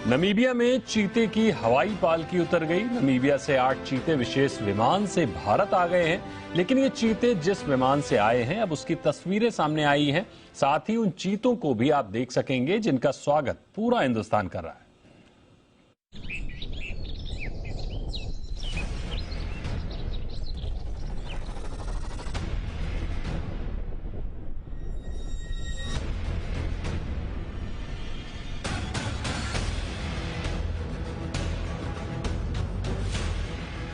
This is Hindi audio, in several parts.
नमीबिया में चीते की हवाई पालकी उतर गई। नमीबिया से 8 चीते विशेष विमान से भारत आ गए हैं, लेकिन ये चीते जिस विमान से आए हैं अब उसकी तस्वीरें सामने आई हैं। साथ ही उन चीतों को भी आप देख सकेंगे जिनका स्वागत पूरा हिंदुस्तान कर रहा है।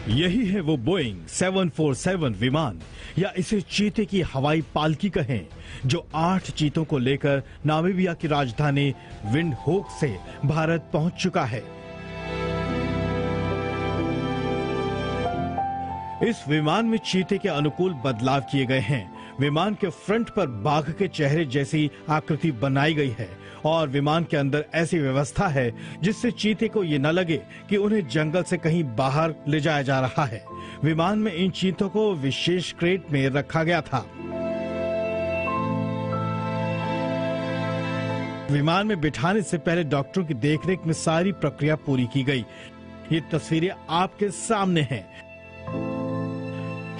यही है वो बोइंग 747 विमान, या इसे चीते की हवाई पालकी कहें, जो 8 चीतों को लेकर नामीबिया की राजधानी विंडहोक से भारत पहुंच चुका है। इस विमान में चीते के अनुकूल बदलाव किए गए हैं। विमान के फ्रंट पर बाघ के चेहरे जैसी आकृति बनाई गई है और विमान के अंदर ऐसी व्यवस्था है जिससे चीते को ये न लगे कि उन्हें जंगल से कहीं बाहर ले जाया जा रहा है। विमान में इन चीतों को विशेष क्रेट में रखा गया था। विमान में बिठाने से पहले डॉक्टरों की देखरेख में सारी प्रक्रिया पूरी की गई। ये तस्वीरें आपके सामने हैं।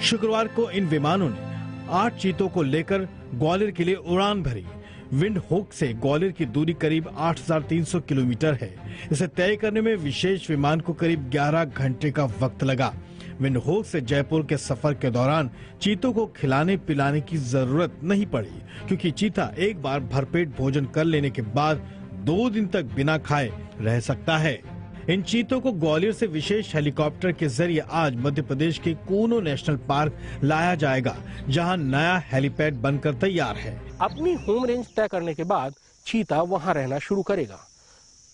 शुक्रवार को इन विमानों ने 8 चीतों को लेकर ग्वालियर के लिए उड़ान भरी। विंडहोक से ग्वालियर की दूरी करीब 8,300 किलोमीटर है। इसे तय करने में विशेष विमान को करीब 11 घंटे का वक्त लगा। विंडहोक से जयपुर के सफर के दौरान चीतों को खिलाने पिलाने की जरूरत नहीं पड़ी, क्योंकि चीता एक बार भरपेट भोजन कर लेने के बाद 2 दिन तक बिना खाए रह सकता है। इन चीतों को ग्वालियर से विशेष हेलीकॉप्टर के जरिए आज मध्य प्रदेश के कूनो नेशनल पार्क लाया जाएगा, जहां नया हेलीपैड बनकर तैयार है। अपनी होम रेंज तय करने के बाद चीता वहां रहना शुरू करेगा।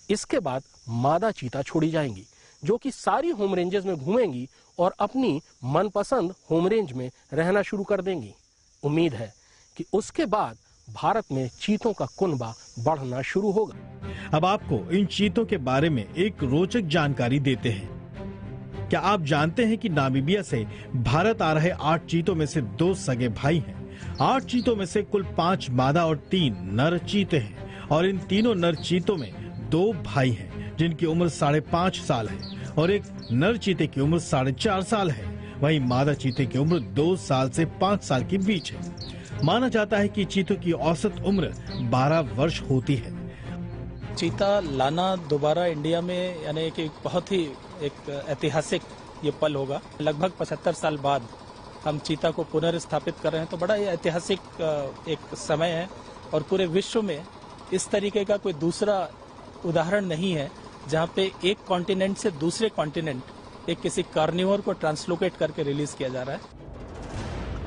इसके बाद मादा चीता छोड़ी जाएंगी, जो कि सारी होम रेंजेस में घूमेंगी और अपनी मनपसंद होम रेंज में रहना शुरू कर देंगी। उम्मीद है कि उसके बाद भारत में चीतों का कुनबा बढ़ना शुरू होगा। अब आपको इन चीतों के बारे में एक रोचक जानकारी देते हैं। क्या आप जानते हैं कि नामीबिया से भारत आ रहे 8 चीतों में से 2 सगे भाई हैं। 8 चीतों में से कुल 5 मादा और 3 नर चीते हैं, और इन तीनों नर चीतों में 2 भाई हैं जिनकी उम्र 5.5 साल है और एक नर चीते की उम्र 4.5 साल है। वहीं मादा चीते की उम्र 2 साल से 5 साल के बीच है। माना जाता है कि चीतों की औसत उम्र 12 वर्ष होती है। चीता लाना दोबारा इंडिया में यानी कि बहुत ही एक ऐतिहासिक ये पल होगा। लगभग 75 साल बाद हम चीता को पुनर्स्थापित कर रहे हैं, तो बड़ा ये ऐतिहासिक एक समय है और पूरे विश्व में इस तरीके का कोई दूसरा उदाहरण नहीं है जहाँ पे एक कॉन्टिनेंट से दूसरे कॉन्टिनेंट एक किसी कार्निवोर को ट्रांसलोकेट करके रिलीज किया जा रहा है।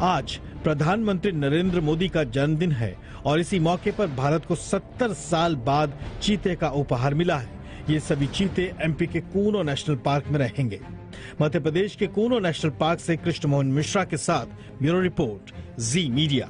आज प्रधानमंत्री नरेंद्र मोदी का जन्मदिन है और इसी मौके पर भारत को 70 साल बाद चीते का उपहार मिला है। ये सभी चीते एमपी के कूनो नेशनल पार्क में रहेंगे। मध्य प्रदेश के कूनो नेशनल पार्क से कृष्ण मोहन मिश्रा के साथ ब्यूरो रिपोर्ट, जी मीडिया।